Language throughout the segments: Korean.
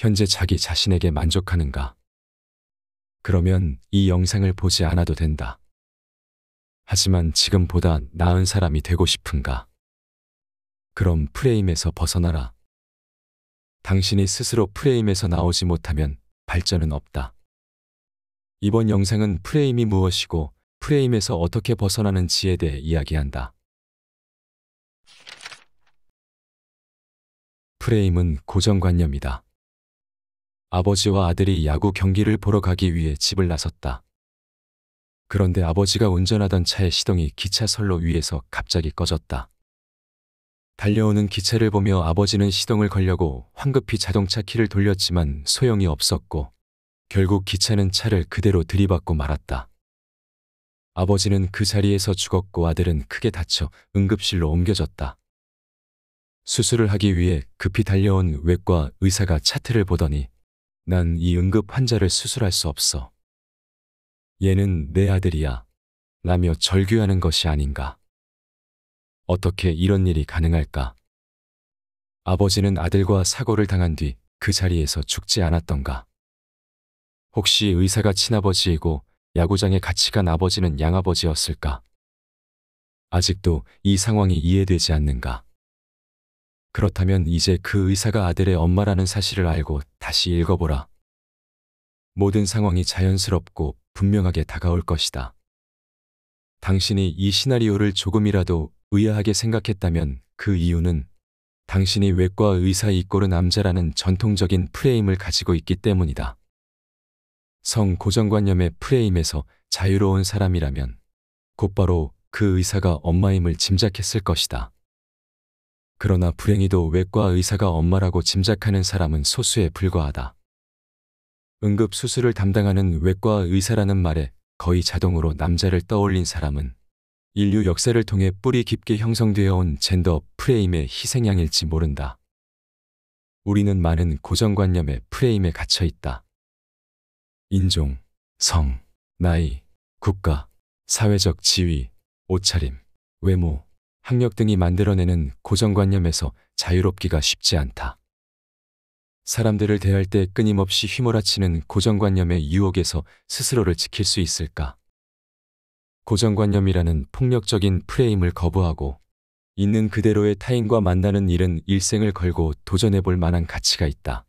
현재 자기 자신에게 만족하는가? 그러면 이 영상을 보지 않아도 된다. 하지만 지금보다 나은 사람이 되고 싶은가? 그럼 프레임에서 벗어나라. 당신이 스스로 프레임에서 나오지 못하면 발전은 없다. 이번 영상은 프레임이 무엇이고 프레임에서 어떻게 벗어나는지에 대해 이야기한다. 프레임은 고정관념이다. 아버지와 아들이 야구 경기를 보러 가기 위해 집을 나섰다. 그런데 아버지가 운전하던 차의 시동이 기차 선로 위에서 갑자기 꺼졌다. 달려오는 기차를 보며 아버지는 시동을 걸려고 황급히 자동차 키를 돌렸지만 소용이 없었고 결국 기차는 차를 그대로 들이받고 말았다. 아버지는 그 자리에서 죽었고 아들은 크게 다쳐 응급실로 옮겨졌다. 수술을 하기 위해 급히 달려온 외과 의사가 차트를 보더니 난 이 응급 환자를 수술할 수 없어. 얘는 내 아들이야. 라며 절규하는 것이 아닌가. 어떻게 이런 일이 가능할까? 아버지는 아들과 사고를 당한 뒤 그 자리에서 죽지 않았던가? 혹시 의사가 친아버지이고 야구장에 같이 간 아버지는 양아버지였을까? 아직도 이 상황이 이해되지 않는가? 그렇다면 이제 그 의사가 아들의 엄마라는 사실을 알고 다시 읽어보라. 모든 상황이 자연스럽고 분명하게 다가올 것이다. 당신이 이 시나리오를 조금이라도 의아하게 생각했다면 그 이유는 당신이 외과 의사 이꼬르 남자라는 전통적인 프레임을 가지고 있기 때문이다. 성 고정관념의 프레임에서 자유로운 사람이라면 곧바로 그 의사가 엄마임을 짐작했을 것이다. 그러나 불행히도 외과 의사가 엄마라고 짐작하는 사람은 소수에 불과하다. 응급수술을 담당하는 외과 의사라는 말에 거의 자동으로 남자를 떠올린 사람은 인류 역사를 통해 뿌리 깊게 형성되어 온 젠더 프레임의 희생양일지 모른다. 우리는 많은 고정관념의 프레임에 갇혀 있다. 인종, 성, 나이, 국가, 사회적 지위, 옷차림, 외모, 학력 등이 만들어내는 고정관념에서 자유롭기가 쉽지 않다. 사람들을 대할 때 끊임없이 휘몰아치는 고정관념의 유혹에서 스스로를 지킬 수 있을까? 고정관념이라는 폭력적인 프레임을 거부하고 있는 그대로의 타인과 만나는 일은 일생을 걸고 도전해볼 만한 가치가 있다.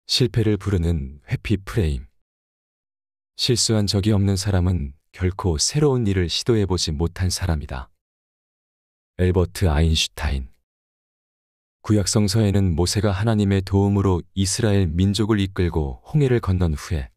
실패를 부르는 회피 프레임. 실수한 적이 없는 사람은 결코 새로운 일을 시도해보지 못한 사람이다. 엘버트 아인슈타인. 구약성서에는 모세가 하나님의 도움으로 이스라엘 민족을 이끌고 홍해를 건넌 후에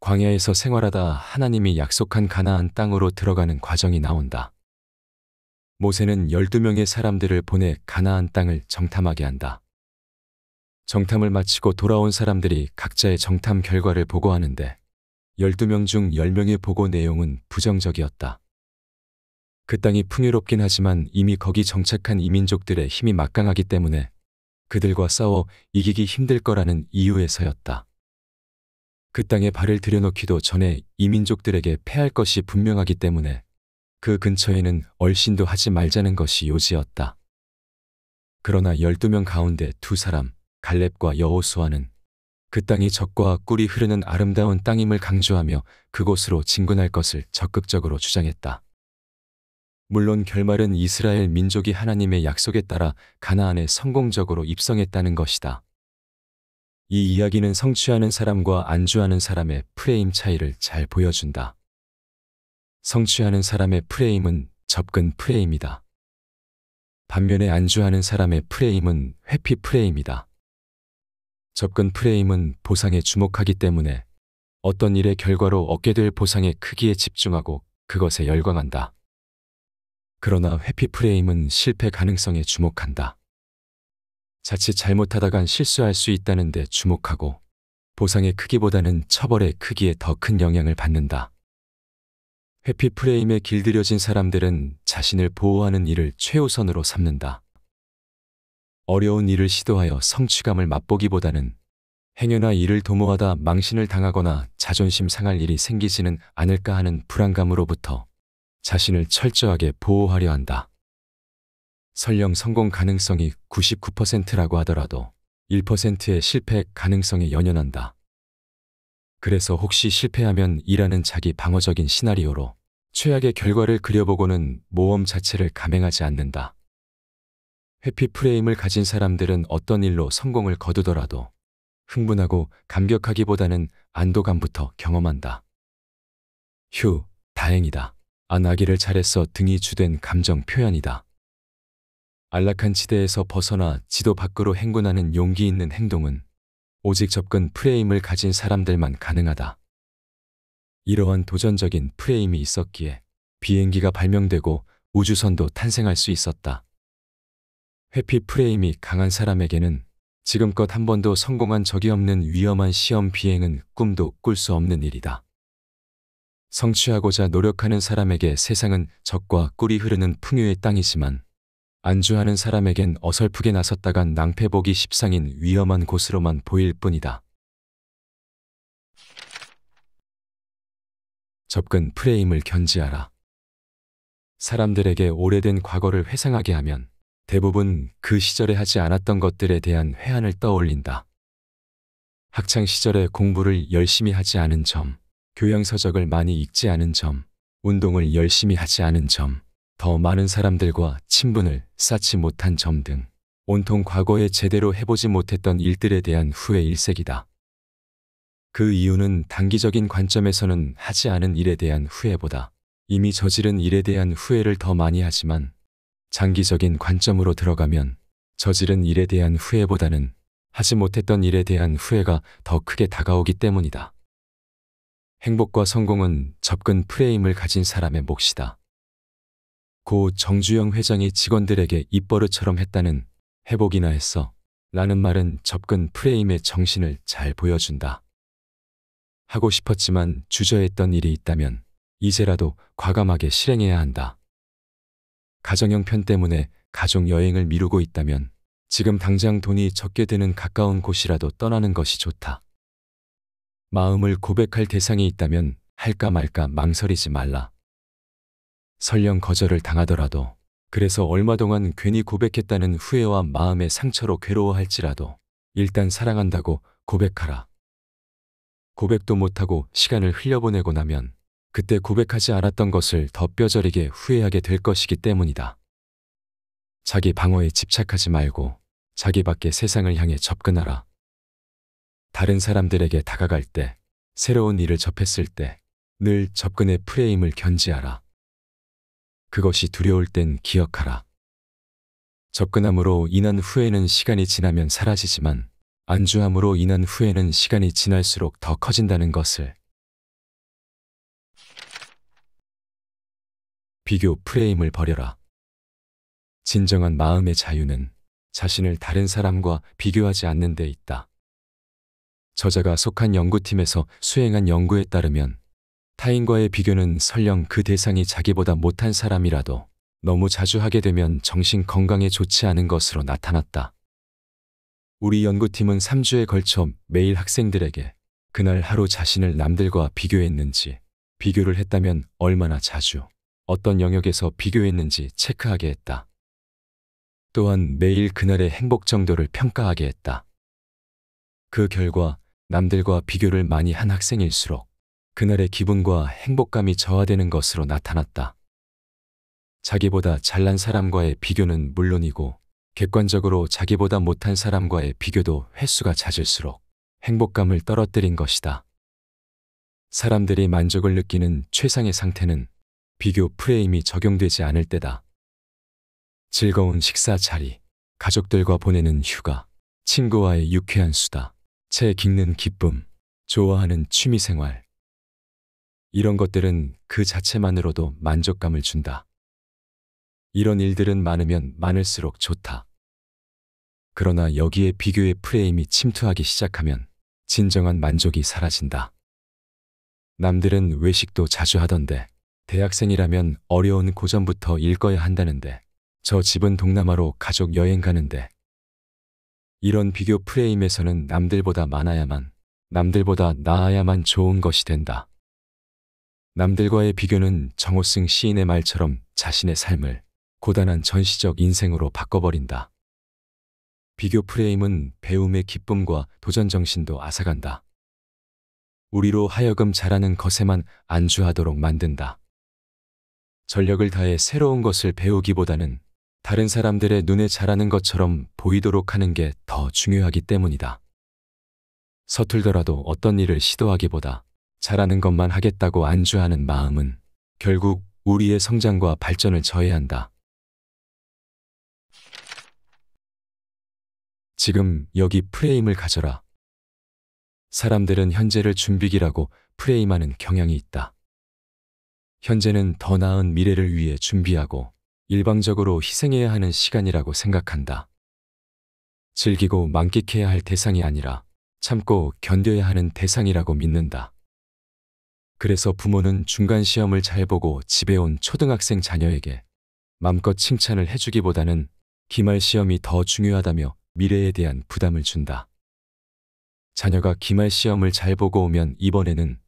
광야에서 생활하다 하나님이 약속한 가나안 땅으로 들어가는 과정이 나온다. 모세는 12명의 사람들을 보내 가나안 땅을 정탐하게 한다. 정탐을 마치고 돌아온 사람들이 각자의 정탐 결과를 보고하는데 12명 중 10명의 보고 내용은 부정적이었다. 그 땅이 풍요롭긴 하지만 이미 거기 정착한 이민족들의 힘이 막강하기 때문에 그들과 싸워 이기기 힘들 거라는 이유에서였다. 그 땅에 발을 들여놓기도 전에 이민족들에게 패할 것이 분명하기 때문에 그 근처에는 얼씬도 하지 말자는 것이 요지였다. 그러나 12명 가운데 두 사람, 갈렙과 여호수아는 그 땅이 젖과 꿀이 흐르는 아름다운 땅임을 강조하며 그곳으로 진군할 것을 적극적으로 주장했다. 물론 결말은 이스라엘 민족이 하나님의 약속에 따라 가나안에 성공적으로 입성했다는 것이다. 이 이야기는 성취하는 사람과 안주하는 사람의 프레임 차이를 잘 보여준다. 성취하는 사람의 프레임은 접근 프레임이다. 반면에 안주하는 사람의 프레임은 회피 프레임이다. 접근 프레임은 보상에 주목하기 때문에 어떤 일의 결과로 얻게 될 보상의 크기에 집중하고 그것에 열광한다. 그러나 회피 프레임은 실패 가능성에 주목한다. 자칫 잘못하다간 실수할 수 있다는 데 주목하고 보상의 크기보다는 처벌의 크기에 더 큰 영향을 받는다. 회피 프레임에 길들여진 사람들은 자신을 보호하는 일을 최우선으로 삼는다. 어려운 일을 시도하여 성취감을 맛보기보다는 행여나 일을 도모하다 망신을 당하거나 자존심 상할 일이 생기지는 않을까 하는 불안감으로부터 자신을 철저하게 보호하려 한다. 설령 성공 가능성이 99%라고 하더라도 1%의 실패 가능성에 연연한다. 그래서 혹시 실패하면 이라는 자기 방어적인 시나리오로 최악의 결과를 그려보고는 모험 자체를 감행하지 않는다. 회피 프레임을 가진 사람들은 어떤 일로 성공을 거두더라도 흥분하고 감격하기보다는 안도감부터 경험한다. 휴, 다행이다. 아기를 잘했어 등이 주된 감정 표현이다. 안락한 지대에서 벗어나 지도 밖으로 행군하는 용기 있는 행동은 오직 접근 프레임을 가진 사람들만 가능하다. 이러한 도전적인 프레임이 있었기에 비행기가 발명되고 우주선도 탄생할 수 있었다. 회피 프레임이 강한 사람에게는 지금껏 한 번도 성공한 적이 없는 위험한 시험 비행은 꿈도 꿀 수 없는 일이다. 성취하고자 노력하는 사람에게 세상은 적과 꿀이 흐르는 풍요의 땅이지만 안주하는 사람에겐 어설프게 나섰다간 낭패보기 십상인 위험한 곳으로만 보일 뿐이다. 접근 프레임을 견지하라. 사람들에게 오래된 과거를 회상하게 하면 대부분 그 시절에 하지 않았던 것들에 대한 회한을 떠올린다. 학창 시절에 공부를 열심히 하지 않은 점, 교양서적을 많이 읽지 않은 점, 운동을 열심히 하지 않은 점, 더 많은 사람들과 친분을 쌓지 못한 점 등 온통 과거에 제대로 해보지 못했던 일들에 대한 후회 일색이다. 그 이유는 단기적인 관점에서는 하지 않은 일에 대한 후회보다 이미 저지른 일에 대한 후회를 더 많이 하지만 장기적인 관점으로 들어가면 저지른 일에 대한 후회보다는 하지 못했던 일에 대한 후회가 더 크게 다가오기 때문이다. 행복과 성공은 접근 프레임을 가진 사람의 몫이다. 고 정주영 회장이 직원들에게 입버릇처럼 했다는 회복이나 했어 라는 말은 접근 프레임의 정신을 잘 보여준다. 하고 싶었지만 주저했던 일이 있다면 이제라도 과감하게 실행해야 한다. 가정 형편 때문에 가족 여행을 미루고 있다면 지금 당장 돈이 적게 드는 가까운 곳이라도 떠나는 것이 좋다. 마음을 고백할 대상이 있다면 할까 말까 망설이지 말라. 설령 거절을 당하더라도 그래서 얼마 동안 괜히 고백했다는 후회와 마음의 상처로 괴로워할지라도 일단 사랑한다고 고백하라. 고백도 못하고 시간을 흘려보내고 나면 그때 고백하지 않았던 것을 더 뼈저리게 후회하게 될 것이기 때문이다. 자기 방어에 집착하지 말고 자기 밖의 세상을 향해 접근하라. 다른 사람들에게 다가갈 때, 새로운 일을 접했을 때 늘 접근의 프레임을 견지하라. 그것이 두려울 땐 기억하라. 접근함으로 인한 후회는 시간이 지나면 사라지지만 안주함으로 인한 후회는 시간이 지날수록 더 커진다는 것을. 비교 프레임을 버려라. 진정한 마음의 자유는 자신을 다른 사람과 비교하지 않는 데 있다. 저자가 속한 연구팀에서 수행한 연구에 따르면 타인과의 비교는 설령 그 대상이 자기보다 못한 사람이라도 너무 자주 하게 되면 정신 건강에 좋지 않은 것으로 나타났다. 우리 연구팀은 3주에 걸쳐 매일 학생들에게 그날 하루 자신을 남들과 비교했는지, 비교를 했다면 얼마나 자주, 어떤 영역에서 비교했는지 체크하게 했다. 또한 매일 그날의 행복 정도를 평가하게 했다. 그 결과 남들과 비교를 많이 한 학생일수록 그날의 기분과 행복감이 저하되는 것으로 나타났다. 자기보다 잘난 사람과의 비교는 물론이고 객관적으로 자기보다 못한 사람과의 비교도 횟수가 잦을수록 행복감을 떨어뜨린 것이다. 사람들이 만족을 느끼는 최상의 상태는 비교 프레임이 적용되지 않을 때다. 즐거운 식사 자리, 가족들과 보내는 휴가, 친구와의 유쾌한 수다, 책 읽는 기쁨, 좋아하는 취미생활. 이런 것들은 그 자체만으로도 만족감을 준다. 이런 일들은 많으면 많을수록 좋다. 그러나 여기에 비교의 프레임이 침투하기 시작하면 진정한 만족이 사라진다. 남들은 외식도 자주 하던데 대학생이라면 어려운 고전부터 읽어야 한다는데 저 집은 동남아로 가족 여행 가는데. 이런 비교 프레임에서는 남들보다 많아야만, 남들보다 나아야만 좋은 것이 된다. 남들과의 비교는 정호승 시인의 말처럼 자신의 삶을 고단한 전시적 인생으로 바꿔버린다. 비교 프레임은 배움의 기쁨과 도전 정신도 앗아간다. 우리로 하여금 잘하는 것에만 안주하도록 만든다. 전력을 다해 새로운 것을 배우기보다는 다른 사람들의 눈에 잘하는 것처럼 보이도록 하는 게 더 중요하기 때문이다. 서툴더라도 어떤 일을 시도하기보다 잘하는 것만 하겠다고 안주하는 마음은 결국 우리의 성장과 발전을 저해한다. 지금 여기 프레임을 가져라. 사람들은 현재를 준비기라고 프레임하는 경향이 있다. 현재는 더 나은 미래를 위해 준비하고 일방적으로 희생해야 하는 시간이라고 생각한다. 즐기고 만끽해야 할 대상이 아니라 참고 견뎌야 하는 대상이라고 믿는다. 그래서 부모는 중간 시험을 잘 보고 집에 온 초등학생 자녀에게 맘껏 칭찬을 해주기보다는 기말 시험이 더 중요하다며 미래에 대한 부담을 준다. 자녀가 기말 시험을 잘 보고 오면 이번에는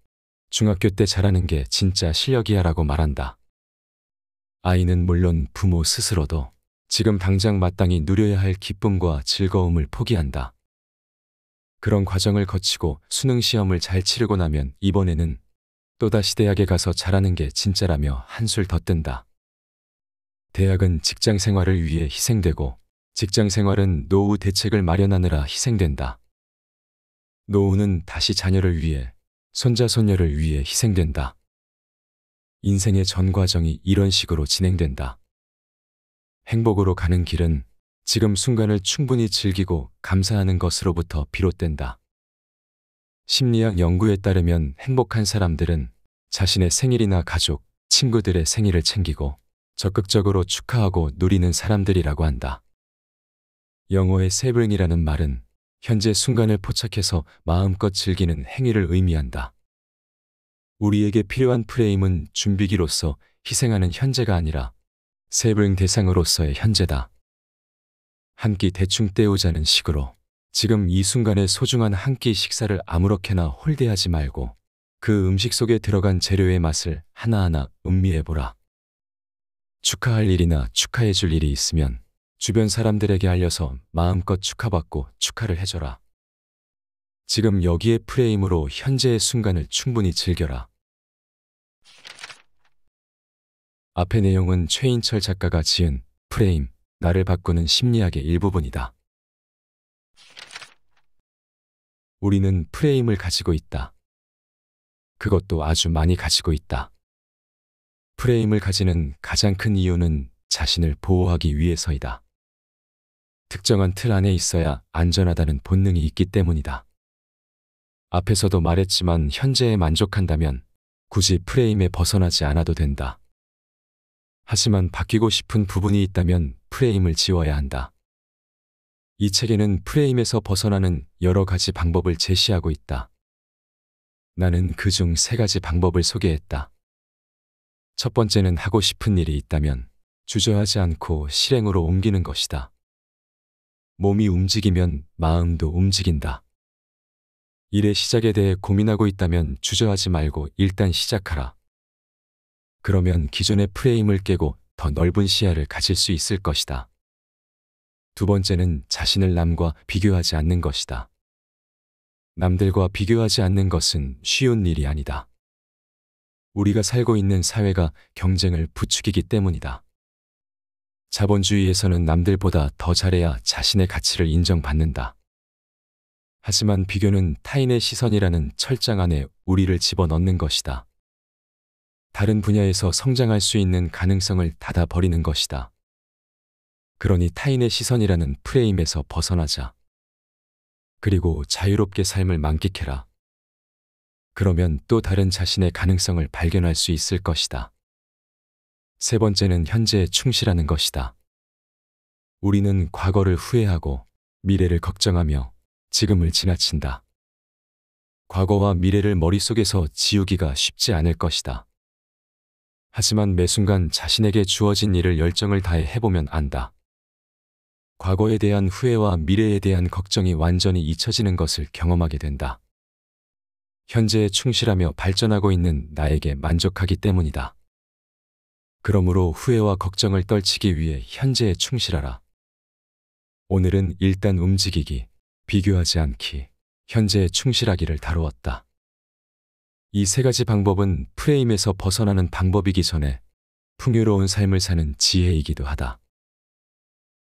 중학교 때 잘하는 게 진짜 실력이야 라고 말한다. 아이는 물론 부모 스스로도 지금 당장 마땅히 누려야 할 기쁨과 즐거움을 포기한다. 그런 과정을 거치고 수능 시험을 잘 치르고 나면 이번에는 또다시 대학에 가서 잘하는 게 진짜라며 한술 더 뜬다. 대학은 직장 생활을 위해 희생되고 직장 생활은 노후 대책을 마련하느라 희생된다. 노후는 다시 자녀를 위해, 손자, 손녀를 위해 희생된다. 인생의 전 과정이 이런 식으로 진행된다. 행복으로 가는 길은 지금 순간을 충분히 즐기고 감사하는 것으로부터 비롯된다. 심리학 연구에 따르면 행복한 사람들은 자신의 생일이나 가족, 친구들의 생일을 챙기고 적극적으로 축하하고 누리는 사람들이라고 한다. 영어의 세븐이라는 말은 현재 순간을 포착해서 마음껏 즐기는 행위를 의미한다. 우리에게 필요한 프레임은 준비기로서 희생하는 현재가 아니라 세븐 대상으로서의 현재다. 한 끼 대충 때우자는 식으로 지금 이 순간의 소중한 한 끼 식사를 아무렇게나 홀대하지 말고 그 음식 속에 들어간 재료의 맛을 하나하나 음미해보라. 축하할 일이나 축하해줄 일이 있으면 주변 사람들에게 알려서 마음껏 축하받고 축하를 해줘라. 지금 여기의 프레임으로 현재의 순간을 충분히 즐겨라. 앞의 내용은 최인철 작가가 지은 프레임, 나를 바꾸는 심리학의 일부분이다. 우리는 프레임을 가지고 있다. 그것도 아주 많이 가지고 있다. 프레임을 가지는 가장 큰 이유는 자신을 보호하기 위해서이다. 특정한 틀 안에 있어야 안전하다는 본능이 있기 때문이다. 앞에서도 말했지만 현재에 만족한다면 굳이 프레임에 벗어나지 않아도 된다. 하지만 바뀌고 싶은 부분이 있다면 프레임을 지워야 한다. 이 책에는 프레임에서 벗어나는 여러 가지 방법을 제시하고 있다. 나는 그중 3가지 방법을 소개했다. 첫 번째는 하고 싶은 일이 있다면 주저하지 않고 실행으로 옮기는 것이다. 몸이 움직이면 마음도 움직인다. 일의 시작에 대해 고민하고 있다면 주저하지 말고 일단 시작하라. 그러면 기존의 프레임을 깨고 더 넓은 시야를 가질 수 있을 것이다. 두 번째는 자신을 남과 비교하지 않는 것이다. 남들과 비교하지 않는 것은 쉬운 일이 아니다. 우리가 살고 있는 사회가 경쟁을 부추기기 때문이다. 자본주의에서는 남들보다 더 잘해야 자신의 가치를 인정받는다. 하지만 비교는 타인의 시선이라는 철장 안에 우리를 집어넣는 것이다. 다른 분야에서 성장할 수 있는 가능성을 닫아버리는 것이다. 그러니 타인의 시선이라는 프레임에서 벗어나자. 그리고 자유롭게 삶을 만끽해라. 그러면 또 다른 자신의 가능성을 발견할 수 있을 것이다. 세 번째는 현재에 충실하는 것이다. 우리는 과거를 후회하고 미래를 걱정하며 지금을 지나친다. 과거와 미래를 머릿속에서 지우기가 쉽지 않을 것이다. 하지만 매 순간 자신에게 주어진 일을 열정을 다해 해보면 안다. 과거에 대한 후회와 미래에 대한 걱정이 완전히 잊혀지는 것을 경험하게 된다. 현재에 충실하며 발전하고 있는 나에게 만족하기 때문이다. 그러므로 후회와 걱정을 떨치기 위해 현재에 충실하라. 오늘은 일단 움직이기, 비교하지 않기, 현재에 충실하기를 다루었다. 이 세 가지 방법은 프레임에서 벗어나는 방법이기 전에 풍요로운 삶을 사는 지혜이기도 하다.